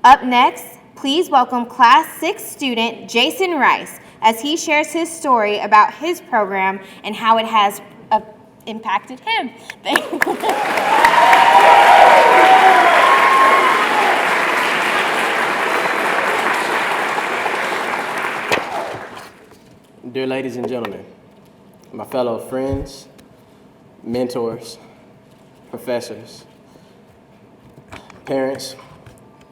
Up next, please welcome Class 6 student Jason Rice as he shares his story about his program and how it has impacted him. Dear ladies and gentlemen, my fellow friends, mentors, professors, parents,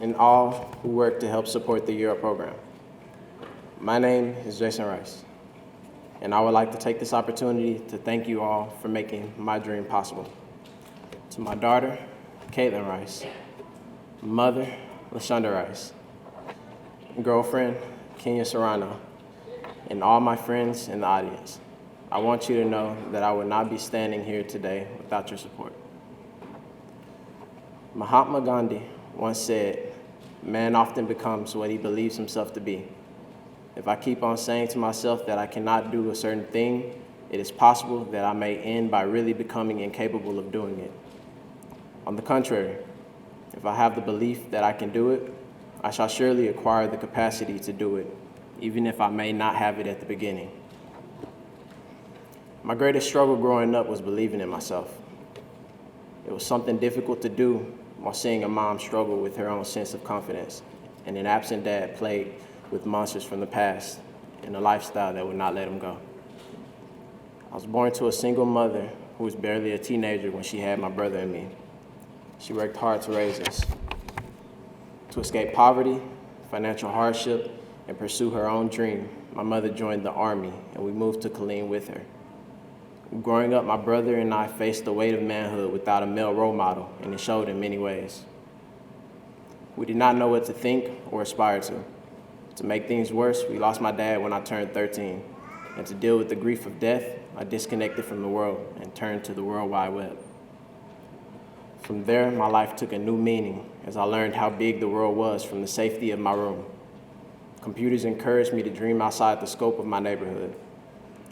and all who work to help support the Euro program. My name is Jason Rice, and I would like to take this opportunity to thank you all for making my dream possible. To my daughter, Caitlin Rice, mother, LaShonda Rice, girlfriend, Kenya Serrano, and all my friends in the audience, I want you to know that I would not be standing here today without your support. Mahatma Gandhi once said, "Man often becomes what he believes himself to be." If I keep on saying to myself that I cannot do a certain thing, it is possible that I may end by really becoming incapable of doing it. On the contrary, if I have the belief that I can do it, I shall surely acquire the capacity to do it, even if I may not have it at the beginning. My greatest struggle growing up was believing in myself. It was something difficult to do while seeing a mom struggle with her own sense of confidence and an absent dad plagued with monsters from the past and a lifestyle that would not let him go. I was born to a single mother who was barely a teenager when she had my brother and me. She worked hard to raise us. To escape poverty, financial hardship, and pursue her own dream, my mother joined the Army and we moved to Killeen with her. Growing up, my brother and I faced the weight of manhood without a male role model, and it showed in many ways. We did not know what to think or aspire to. To make things worse, we lost my dad when I turned 13, and to deal with the grief of death, I disconnected from the world and turned to the World Wide Web. From there, my life took a new meaning as I learned how big the world was from the safety of my room. Computers encouraged me to dream outside the scope of my neighborhood.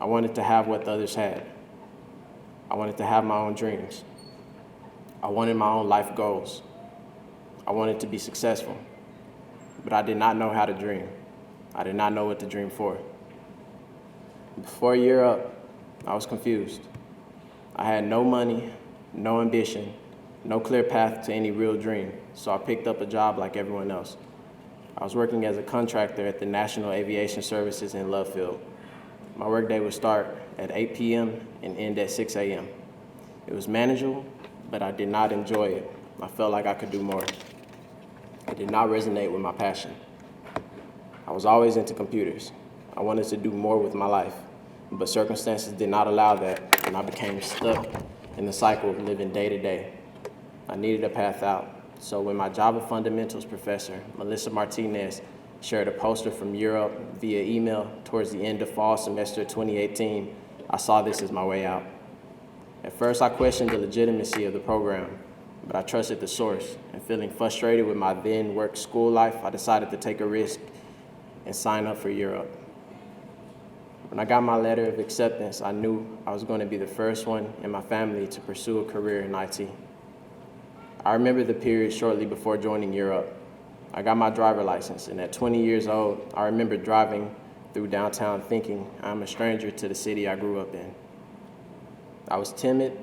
I wanted to have what the others had. I wanted to have my own dreams. I wanted my own life goals. I wanted to be successful, but I did not know how to dream. I did not know what to dream for. Before a year up, I was confused. I had no money, no ambition, no clear path to any real dream, so I picked up a job like everyone else. I was working as a contractor at the National Aviation Services in Love Field. My workday would start at 8 p.m. and end at 6 a.m. It was manageable, but I did not enjoy it. I felt like I could do more. It did not resonate with my passion. I was always into computers. I wanted to do more with my life, but circumstances did not allow that, and I became stuck in the cycle of living day to day. I needed a path out, so when my Java Fundamentals professor, Melissa Martinez, shared a poster from Europe via email towards the end of fall semester 2018, I saw this as my way out. At first, I questioned the legitimacy of the program, but I trusted the source, and feeling frustrated with my then work school life, I decided to take a risk and sign up for Europe. When I got my letter of acceptance, I knew I was going to be the first one in my family to pursue a career in IT. I remember the period shortly before joining Europe. I got my driver license, and at 20 years old, I remember driving through downtown thinking I'm a stranger to the city I grew up in. I was timid,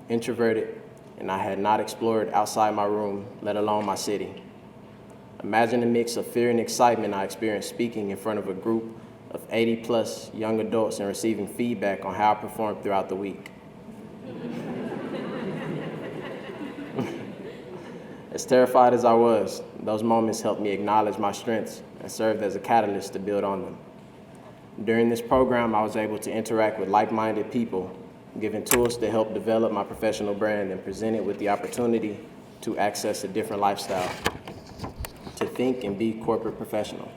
introverted, and I had not explored outside my room, let alone my city. Imagine the mix of fear and excitement I experienced speaking in front of a group of 80-plus young adults and receiving feedback on how I performed throughout the week. As terrified as I was, those moments helped me acknowledge my strengths and served as a catalyst to build on them. During this program, I was able to interact with like-minded people, given tools to help develop my professional brand and presented with the opportunity to access a different lifestyle, to think and be corporate professional.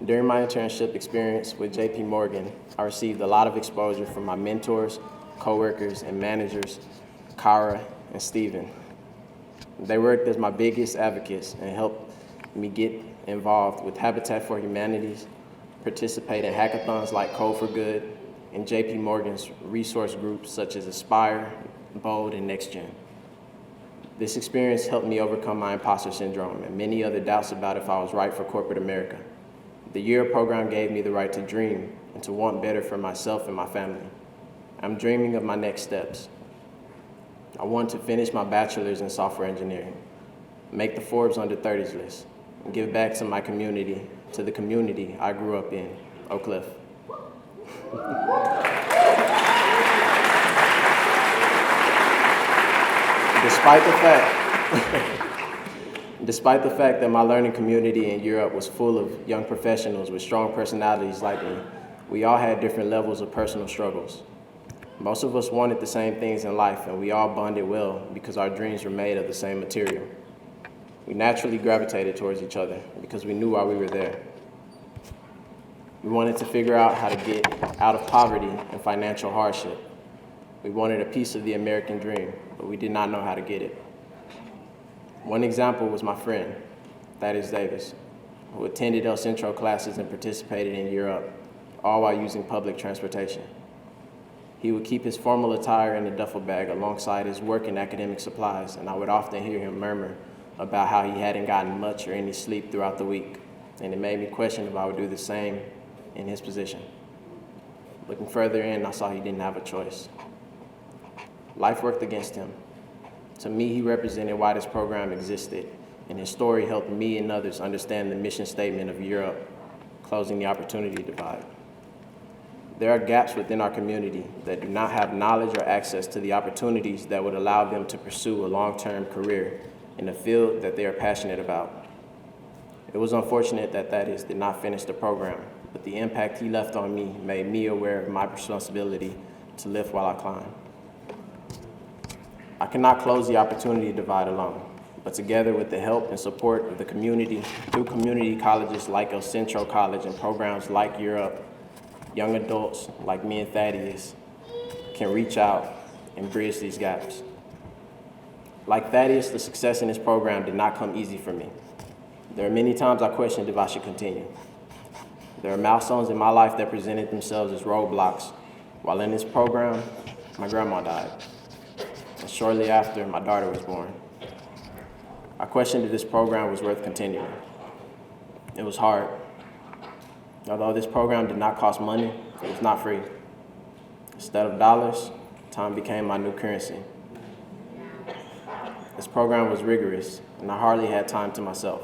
During my internship experience with JPMorgan, I received a lot of exposure from my mentors, coworkers, and managers, Kara and Steven. They worked as my biggest advocates and helped me get involved with Habitat for Humanity, participate in hackathons like Code for Good, and JPMorgan's resource groups such as Aspire, Bold, and NextGen. This experience helped me overcome my imposter syndrome and many other doubts about if I was right for corporate America. The year program gave me the right to dream and to want better for myself and my family. I'm dreaming of my next steps. I want to finish my bachelor's in software engineering, make the Forbes under 30s list, and give back to my community, to the community I grew up in, Oak Cliff. Despite the fact that my learning community in Europe was full of young professionals with strong personalities like me, we all had different levels of personal struggles. Most of us wanted the same things in life, and we all bonded well because our dreams were made of the same material. We naturally gravitated towards each other because we knew why we were there. We wanted to figure out how to get out of poverty and financial hardship. We wanted a piece of the American dream, but we did not know how to get it. One example was my friend, Davis, who attended El Centro classes and participated in Europe, all while using public transportation. He would keep his formal attire in a duffel bag alongside his work and academic supplies, and I would often hear him murmur about how he hadn't gotten much or any sleep throughout the week, and it made me question if I would do the same in his position. Looking further in, I saw he didn't have a choice. Life worked against him. To me, he represented why this program existed, and his story helped me and others understand the mission statement of Europe, closing the opportunity divide. There are gaps within our community that do not have knowledge or access to the opportunities that would allow them to pursue a long-term career in a field that they are passionate about. It was unfortunate that Thaddeus did not finish the program, but the impact he left on me made me aware of my responsibility to lift while I climb. I cannot close the opportunity divide alone, but together with the help and support of the community through community colleges like El Centro College and programs like Europe, young adults like me and Thaddeus can reach out and bridge these gaps. Like Thaddeus, the success in this program did not come easy for me. There are many times I questioned if I should continue. There are milestones in my life that presented themselves as roadblocks. While in this program, my grandma died. And shortly after, my daughter was born. I questioned if this program was worth continuing. It was hard. Although this program did not cost money, it was not free. Instead of dollars, time became my new currency. This program was rigorous, and I hardly had time to myself.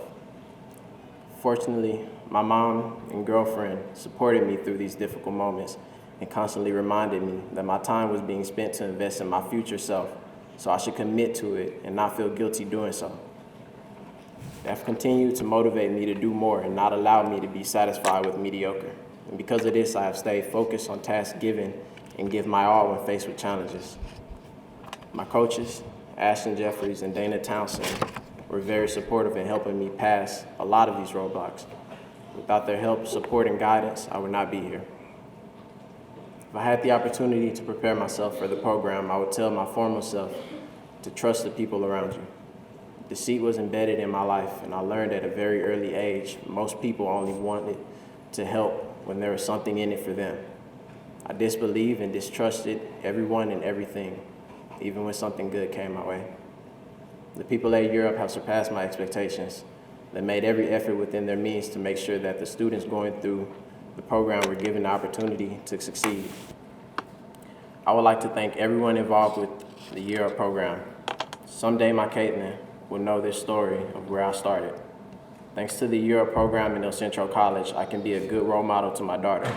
Fortunately, my mom and girlfriend supported me through these difficult moments and constantly reminded me that my time was being spent to invest in my future self, so I should commit to it and not feel guilty doing so. They have continued to motivate me to do more and not allow me to be satisfied with mediocre. And because of this, I have stayed focused on tasks given and give my all when faced with challenges. My coaches, Ashton Jeffries and Dana Townsend, were very supportive in helping me pass a lot of these roadblocks. Without their help, support, and guidance, I would not be here. If I had the opportunity to prepare myself for the program, I would tell my former self to trust the people around you. Deceit was embedded in my life, and I learned at a very early age most people only wanted to help when there was something in it for them. I disbelieved and distrusted everyone and everything, even when something good came my way. The people at Europe have surpassed my expectations. They made every effort within their means to make sure that the students going through the program were given the opportunity to succeed. I would like to thank everyone involved with the Europe program. Someday my Caitlin will know this story of where I started. Thanks to the Europe program in El Centro College, I can be a good role model to my daughter,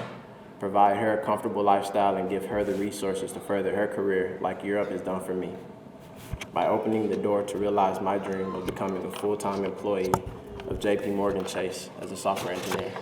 provide her a comfortable lifestyle, and give her the resources to further her career like Europe has done for me, by opening the door to realize my dream of becoming a full-time employee of JPMorgan Chase as a software engineer.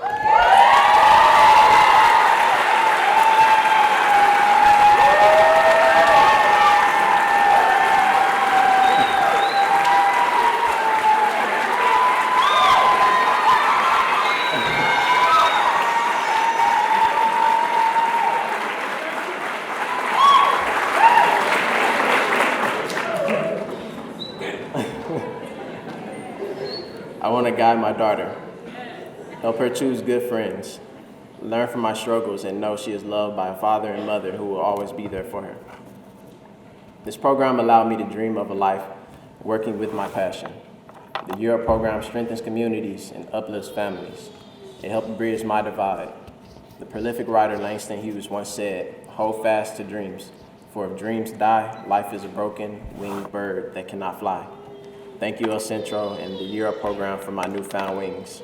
I want to guide my daughter, help her choose good friends, learn from my struggles, and know she is loved by a father and mother who will always be there for her. This program allowed me to dream of a life working with my passion. The Year Up program strengthens communities and uplifts families. It helped bridge my divide. The prolific writer Langston Hughes once said, "Hold fast to dreams, for if dreams die, life is a broken winged bird that cannot fly." Thank you, El Centro and the Year Up program for my newfound wings.